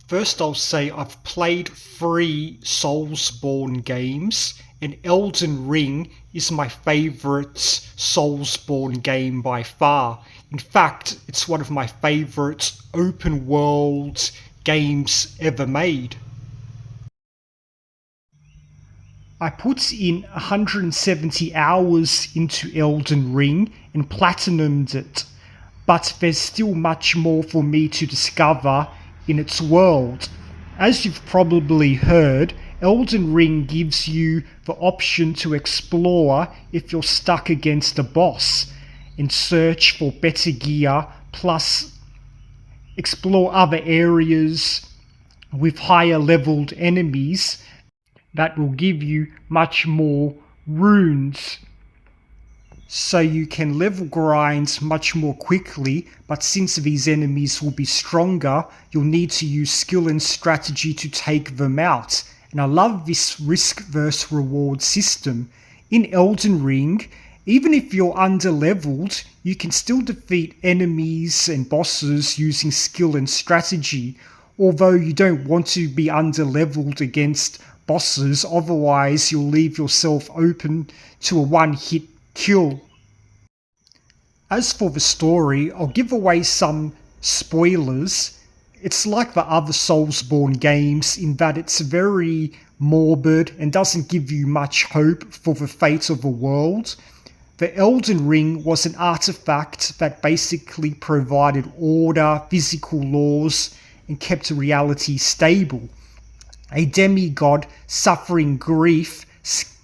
First, I'll say I've played 3 Soulsborne games, and Elden Ring is my favourite Soulsborne game by far. In fact, it's one of my favourite open world games ever made. I put in 170 hours into Elden Ring and platinumed it, but there's still much more for me to discover in its world. As you've probably heard, Elden Ring gives you the option to explore if you're stuck against a boss and search for better gear, plus explore other areas with higher leveled enemies that will give you much more runes, so you can level grind much more quickly. But since these enemies will be stronger, you'll need to use skill and strategy to take them out. And I love this risk versus reward system. In Elden Ring, even if you're under-leveled, you can still defeat enemies and bosses using skill and strategy, although you don't want to be under-leveled against bosses, otherwise you'll leave yourself open to a one-hit kill. As for the story, I'll give away some spoilers. It's like the other Soulsborne games in that it's very morbid and doesn't give you much hope for the fate of the world. The Elden Ring was an artifact that basically provided order, physical laws, and kept reality stable. A demigod suffering grief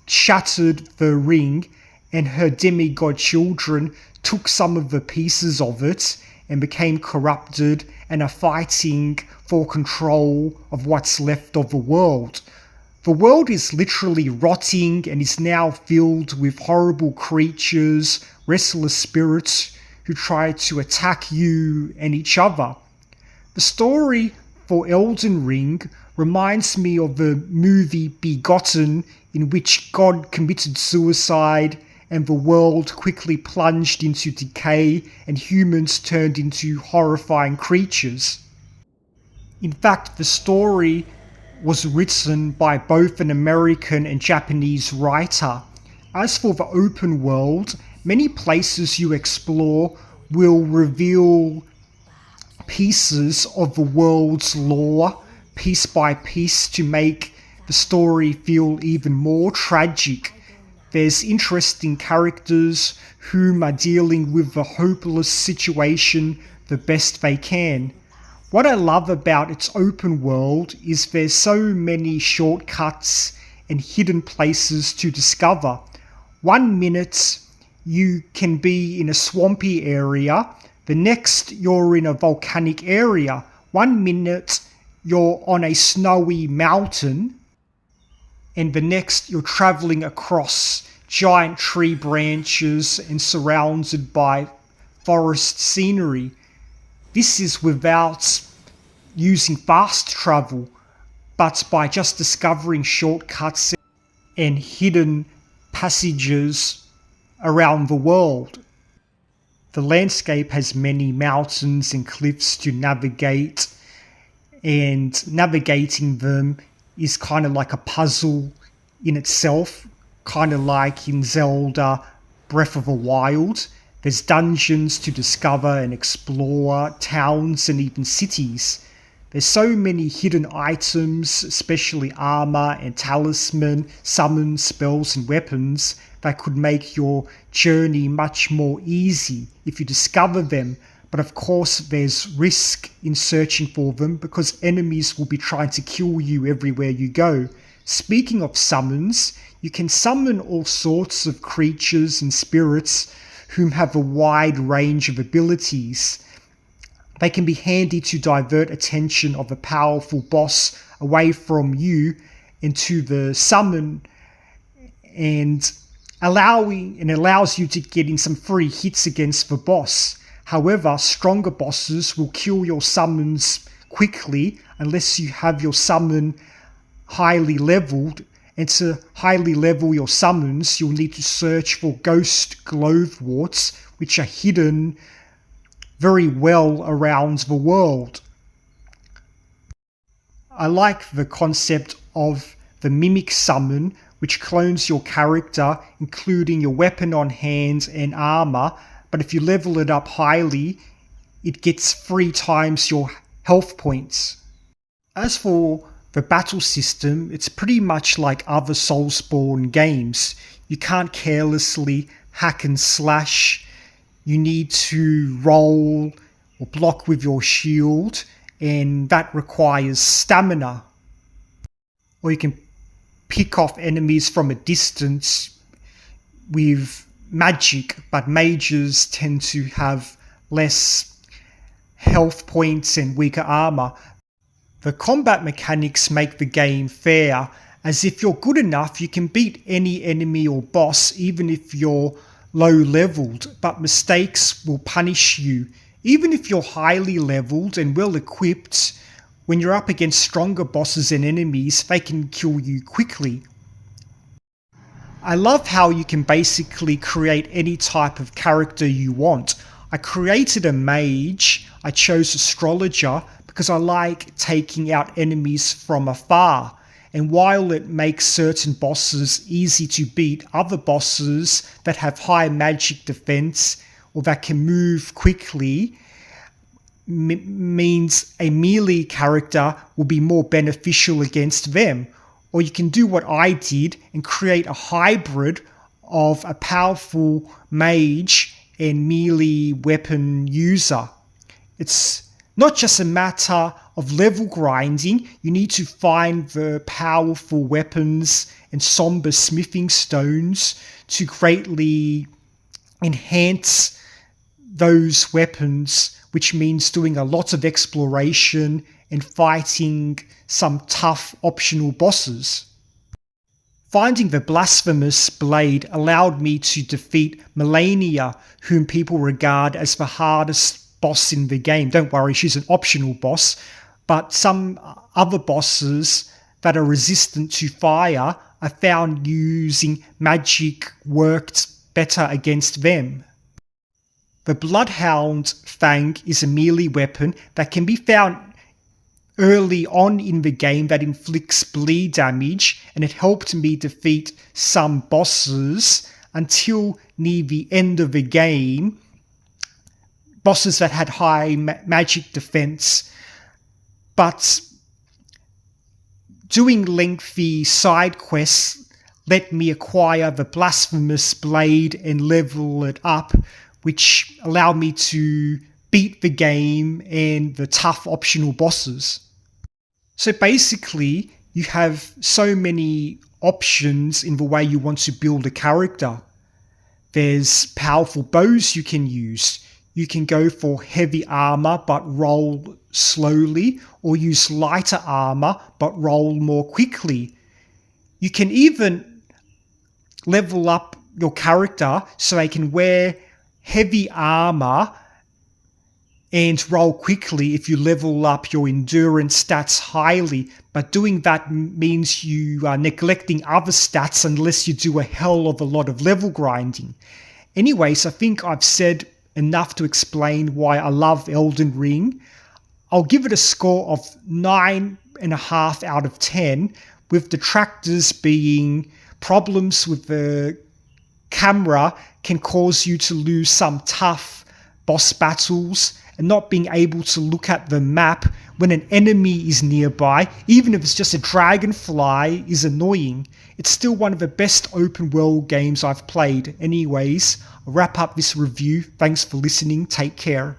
shattered the ring, and her demigod children took some of the pieces of it and became corrupted and are fighting for control of what's left of the world. The world is literally rotting and is now filled with horrible creatures, restless spirits who try to attack you and each other. The story for Elden Ring reminds me of the movie Begotten, in which God committed suicide and the world quickly plunged into decay and humans turned into horrifying creatures. In fact, the story was written by both an American and Japanese writer. As for the open world, many places you explore will reveal pieces of the world's lore, piece by piece, to make the story feel even more tragic. There's interesting characters whom are dealing with the hopeless situation the best they can. What I love about its open world is there's so many shortcuts and hidden places to discover. 1 minute you can be in a swampy area, the next you're in a volcanic area. 1 minute you're on a snowy mountain, and the next you're traveling across giant tree branches and surrounded by forest scenery. This is without using fast travel, but by just discovering shortcuts and hidden passages around the world. The landscape has many mountains and cliffs to navigate, and navigating them is kind of like a puzzle in itself, kind of like in Zelda Breath of the Wild. There's dungeons to discover and explore, towns and even cities. There's so many hidden items, especially armor and talisman, summons, spells and weapons that could make your journey much more easy if you discover them. But of course there's risk in searching for them because enemies will be trying to kill you everywhere you go. Speaking of summons, you can summon all sorts of creatures and spirits whom have a wide range of abilities. They can be handy to divert attention of a powerful boss away from you into the summon, and allows you to get in some free hits against the boss. However, stronger bosses will kill your summons quickly unless you have your summon highly leveled, and to highly level your summons you'll need to search for ghost gloveworts, which are hidden very well around the world. I like the concept of the mimic summon, which clones your character, including your weapon on hand and armor, but if you level it up highly, it gets 3 times your health points. As for the battle system, it's pretty much like other Soulsborne games. You can't carelessly hack and slash. You need to roll or block with your shield, and that requires stamina. Or you can pick off enemies from a distance with magic, but mages tend to have less health points and weaker armor. The combat mechanics make the game fair, as if you're good enough you can beat any enemy or boss even if you're low leveled, but mistakes will punish you. Even if you're highly leveled and well equipped, when you're up against stronger bosses and enemies, they can kill you quickly. I love how you can basically create any type of character you want. I created a mage. I chose astrologer because I like taking out enemies from afar. And while it makes certain bosses easy to beat, other bosses that have high magic defense or that can move quickly means a melee character will be more beneficial against them. Or you can do what I did and create a hybrid of a powerful mage and melee weapon user. It's not just a matter of level grinding. You need to find the powerful weapons and somber smithing stones to greatly enhance those weapons, which means doing a lot of exploration and fighting some tough optional bosses. Finding the blasphemous blade allowed me to defeat Melania, whom people regard as the hardest boss in the game. Don't worry, she's an optional boss, but some other bosses that are resistant to fire, I found using magic worked better against them. The Bloodhound Fang is a melee weapon that can be found early on in the game that inflicts bleed damage, and it helped me defeat some bosses until near the end of the game, bosses that had high magic defense. But doing lengthy side quests let me acquire the blasphemous blade and level it up, which allowed me to beat the game and the tough optional bosses. So basically, you have so many options in the way you want to build a character. There's powerful bows you can use. You can go for heavy armor but roll slowly, or use lighter armor but roll more quickly. You can even level up your character so they can wear heavy armor and roll quickly if you level up your endurance stats highly, but doing that means you are neglecting other stats unless you do a hell of a lot of level grinding. Anyways, I think I've said enough to explain why I love Elden Ring. I'll give it a score of 9.5 out of 10, with detractors being problems with the camera can cause you to lose some tough boss battles, and not being able to look at the map when an enemy is nearby, even if it's just a dragonfly, is annoying. It's still one of the best open world games I've played. Anyways, I'll wrap up this review. Thanks for listening. Take care.